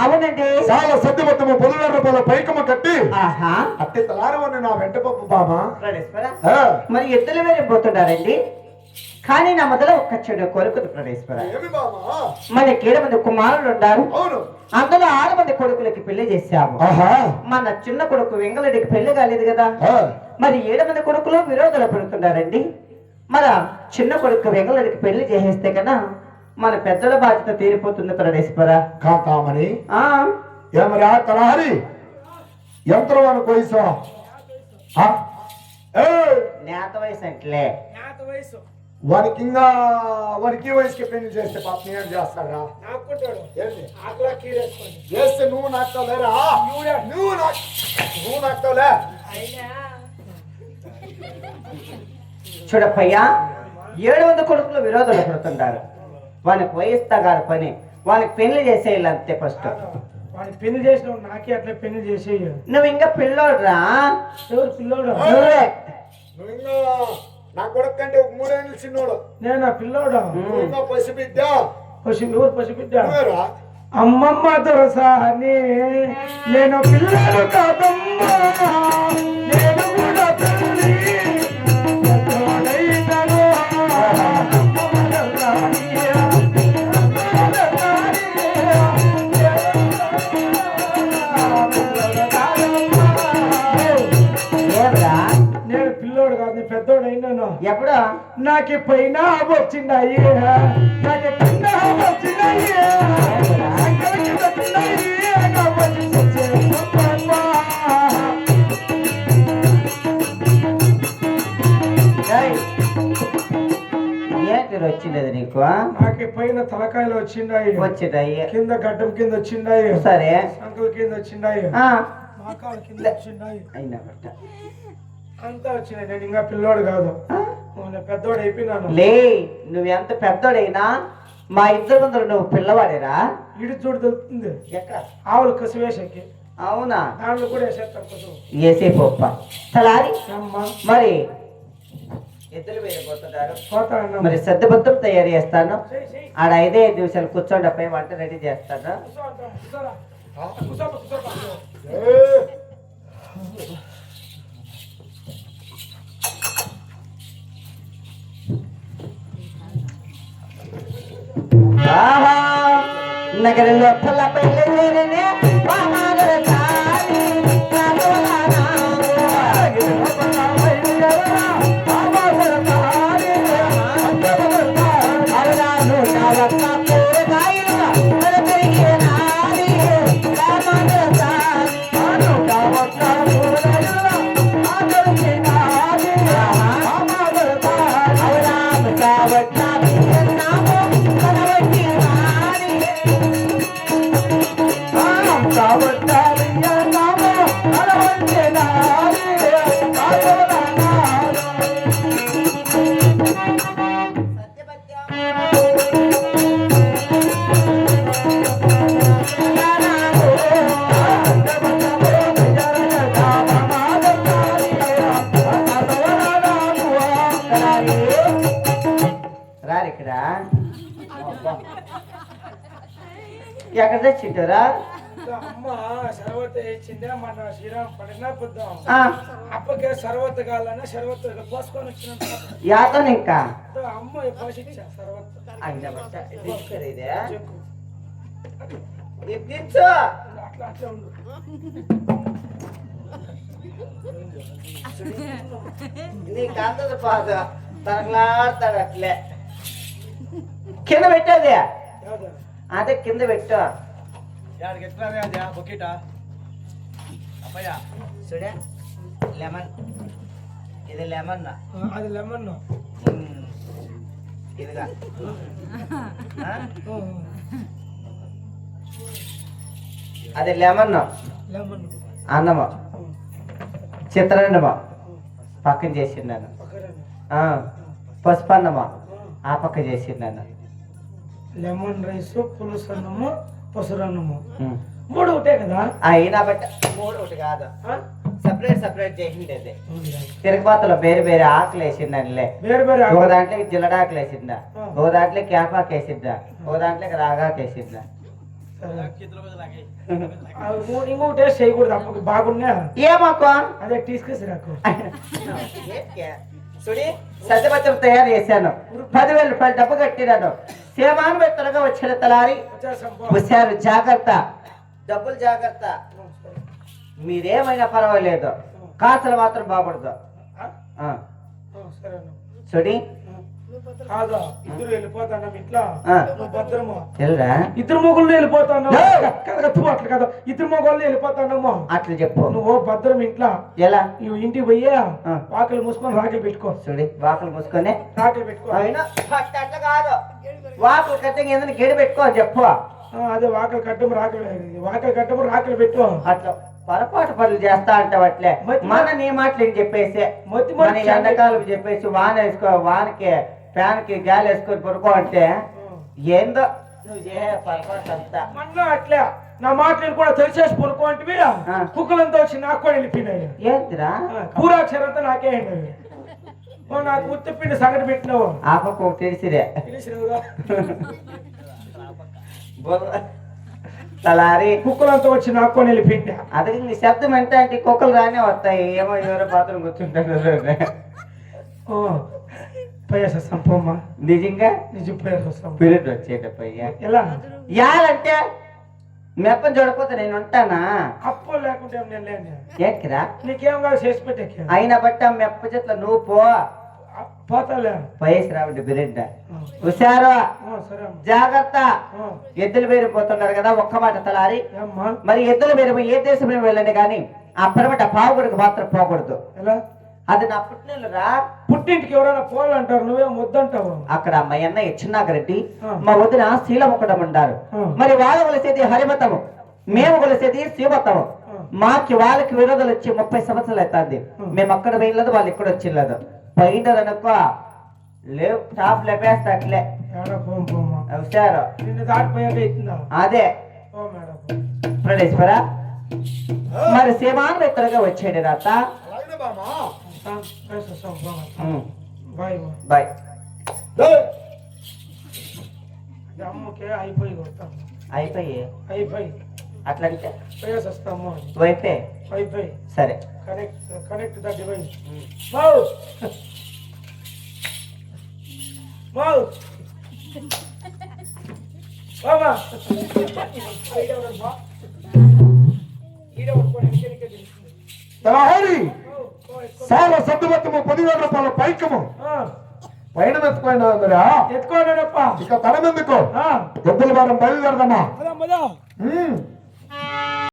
అవునండి. చాలా సద్ది మొత్తము 10,000 రూపాయల పైకమ్మ కట్టి అట్టి తలారవని నా వెంట పప్పు బాబా. మరి ఎద్దులు వేరే పోతున్నారండి. కానీ నా మొదల ఒక్క చెడు కొడుకులు ప్రణేశ్వర. మన 7 మంది కుమారులు ఉన్నారు. అందులో 6 మంది కొడుకులకి పెళ్లి చేశాము. మన చిన్న కొడుకు వెంగళరెడ్డికి పెళ్లి కాలేదు కదా. మరి 7 మంది కొడుకులు విరోధాలు పడుతున్నారండి. మన చిన్న కొడుకు వెంగళరెడ్డికి పెళ్లి చేసేస్తే కన్నా మన పెద్దల బాధ్యత తీరిపోతుంది ప్రణేశ్వర. కాకామని ఏమరి ఆ తలహరి ఎంతలో వయసు? నేత వయసు అంటలే. వానికి ఇంకా వానికి వయసుకి పెళ్లి చేస్తే పాప ఏం చేస్తాడా? చేస్తే నువ్వు నాకుతావులేరా? నువ్వు నాకుతావులే. చూడప్పయ్యా, 7 మంది కొడుకులు విరోధాలు పడుతుంటారు. వాళ్ళకి వయస్తా గారి పని, వాళ్ళకి పెళ్లి చేసేయాలి అంతే. ఫస్ట్ వాడికి పెళ్లి చేసిన నాకే అట్లా పెళ్లి చేసేయ. నువ్వు ఇంకా పిల్లోడురా. ఎవరు పిల్లోడు? నువ్వు ఇంకా నా కొడుకు కంటే 3 ఏళ్ళు చిన్నోడు. నేను పిల్లోడు. పసిబిడ్డ. పసిబిడ్డ. అమ్మమ్మ దొరసాని నేను పిల్లలు కాదమ్మా, నేను కూడా తల్లి. నేను పిల్లోడు కాదు, పెద్దోడు అయినాను. ఎప్పుడా నాకు పైన వచ్చిందాయి, నాకు కింద వచ్చిందాయి. ఏంటి వచ్చిండేది నీకు? నాకు పైన తలకాయలు వచ్చిండాయి, కింద గడ్డం కింద వచ్చిండాయి, సరే అంకుల కింద వచ్చిండాయి, మోకాల కింద వచ్చిండాయి, అంతా వచ్చినాయి. నేను ఇంకా పిల్లోడు కాదు, పెద్దోడు అయిపోయినాను. లే, నువ్వెంత పెద్దోడైనా మా 2 మందులు నువ్వు పిల్లవాడేరా. ఇడి చూడు దొరుకుతుంది ఎక్కడ? ఆవులు కసివేసకి. అవునా? దాంట్లో కూడా వేసేస్తాను. వేసే పప్ప తలారి. మరి ఎద్దులు వేరే పోతున్నారు. మరి సర్దుబద్దం తయారు చేస్తాను. ఆడ 5 నిమిషాలు కూర్చోండి, పై వంట రెడీ చేస్తాను. నగరంలో పుల్ల పెళ్లి ఎక్కడ తెచ్చింటారా? అమ్మ సర్వత ఇచ్చిందే మన శ్రీరామ్ పడిన పొద్దాం. అప్పకే సర్వత కావాలన్నా సర్వత పోసుకొని వచ్చిన యాతన ఇంకా అమ్మ పోసిచ్చా సర్వత అట్లా అట్లా ఉండు. నీకు అందదు పాద తనలాడతాడు అట్లే. కింద పెట్టేది అదే, కింద పెట్టు. చూడే లెమన్, ఇది లెమన్, అది లెమన్, ఇదిగా అది లెమన్, అన్నము, చిత్రాన్నమా పక్కన చేసిన్నాను, పసుపు అన్నమా ఆ పక్క చేసిన్నాను. లెమన్ రైస్, పులుసు అన్నము, పసురన్నము 3 ఒకటే కదా? అయినా బట్ 3 ఒకటి కాదు, సపరేట్ చేసిండేది. తిరుగుబాతలో వేరే ఆకులు వేసిండే. ఒక దాంట్లోకి జిల్లడాకులు వేసిందా, ఒక దాంట్లోకి క్యాపాకు వేసిందా, ఒక దాంట్లోకి రాగాకు వేసిందా. ఇంకొకటే చేయకూడదు అప్పకి బాగున్నా ఏమాకో అదే తీసుకొచ్చిరాకు చూడి సత్యపత్రం తయారు చేశాను 10,000 రూపాయలు డబ్బు కట్టినాను సేమాను త్వరగా వచ్చిన తలారి హుషారు జాగ్రత్త డబ్బులు జాగ్రత్త మీరేమైనా పర్వాలేదు కాసులు మాత్రం బాగుపడదు చూడి కాదా ఇద్దరు వెళ్ళిపోతాను ఇట్లా నువ్వు భద్రము తెలురా ఇద్దరు మొగుళ్ళు వెళ్ళిపోతాను అట్లా కదా ఇద్దరు మొగోళ్ళు వెళ్ళిపోతానమ్మా అట్లా చెప్పు నువ్వు భద్రం ఇంట్లో ఎలా నువ్వు ఇంటికి పోయా వాకలు మూసుకొని రాకలు పెట్టుకో చూడి వాకులు మూసుకొని రాకలు పెట్టుకో అయినా అట్లా కాదు వాకులు కట్టంగా ఏదైనా గేడి పెట్టుకో అని చెప్పు అదే వాకలు కట్టము రాకలు పెట్టు అట్లా పొరపాటు పనులు చేస్తా అంటావు అట్లే మన నీ మాటలు ఏం చెప్పేసి మన ఎండాకాలం చెప్పేసి వాన వేసుకో వానకి ఫ్యాన్ కి గాలి వేసుకొని పడుకో అంటే ఏందో నువ్వు చేసే పొరపాటు అంతా మొన్న అట్లా నా మాటలు కూడా తెలిసేసి పడుకో అంటే కుక్కలంతా వచ్చి నాకు కూడా వెళ్ళిపోయినాయి ఏంటిరా పూరాక్షరంతా నాకే నాకు ఉత్తిపిండి సంగతి పెట్టినావు ఆ పక్క తెలిసిరే తలారి కుక్కలంతా వచ్చి నాకు కూడా వెళ్ళిపోయింది అదే నీ శబ్దం ఎంత అంటే కుక్కలు రానే వస్తాయి ఏమో ఎవరో బాత్రూమ్ కూర్చుంటారు పోయేస్తాం పోమ్మా నిజంగా నిజం పోయేస్తాం పీరియడ్ వచ్చేటప్పయ్యా ఎలా యాలంటే మెప్పని చూడకపోతే నేను ఉంటానా అప్పు లేకుంటే నేను లేను ఎక్కరా నీకేం కాదు చేసి పెట్టే అయినా బట్ట మెప్ప చెట్ల నువ్వు పోతాలే పోయేసి రావండి బిరెడ్డ హుషారు జాగ్రత్త ఎద్దులు వేరిపోతున్నారు కదా ఒక్క మాట తలారి మరి ఎద్దులు వేరు ఏ దేశం వెళ్ళండి కానీ అప్పటిమట పావుగడికి మాత్రం పోకూడదు ఎలా అది నా పుట్టినరా పుట్టింటికి ఎవరైనా పోవాలంటారు నువ్వేం వద్దంటావు అక్కడ మా అన్నయ్య చిన్నాగరెడ్డి మా వదిన శీలముఖడం ఉండారు మరి వాళ్ళు కొలిసేది హరిమతము మేము కొలిసేది శివతము మాకి వాళ్ళకి విరోధాలు వచ్చి 30 సంవత్సరాలు అవుతుంది మేము అక్కడ పోయినలేదు వాళ్ళు ఇక్కడ వచ్చిలేదు పోయినదనుకో లేవు టాప్ లేపేస్తా అట్లే హుషారు నిన్ను దాటిపోయాక అదే ప్రణేశ్వర మరి సేమాను ఎత్తరగా వచ్చాడు రాత బాయ్ అమ్మకే అయిపోయి అయిపోయి అట్లంటే వస్తాము వైఫై వైఫై సరే కనెక్ట్ ద డివైస్ బాబా సార సద్దుమత్తము 10,000 రూపాయల పైకము పైన ఎత్తుకోయినా ఎత్తుకోలేనప్ప ఇక తడమెందుకో ఎద్దుల వారం బయలుదేరదమ్మా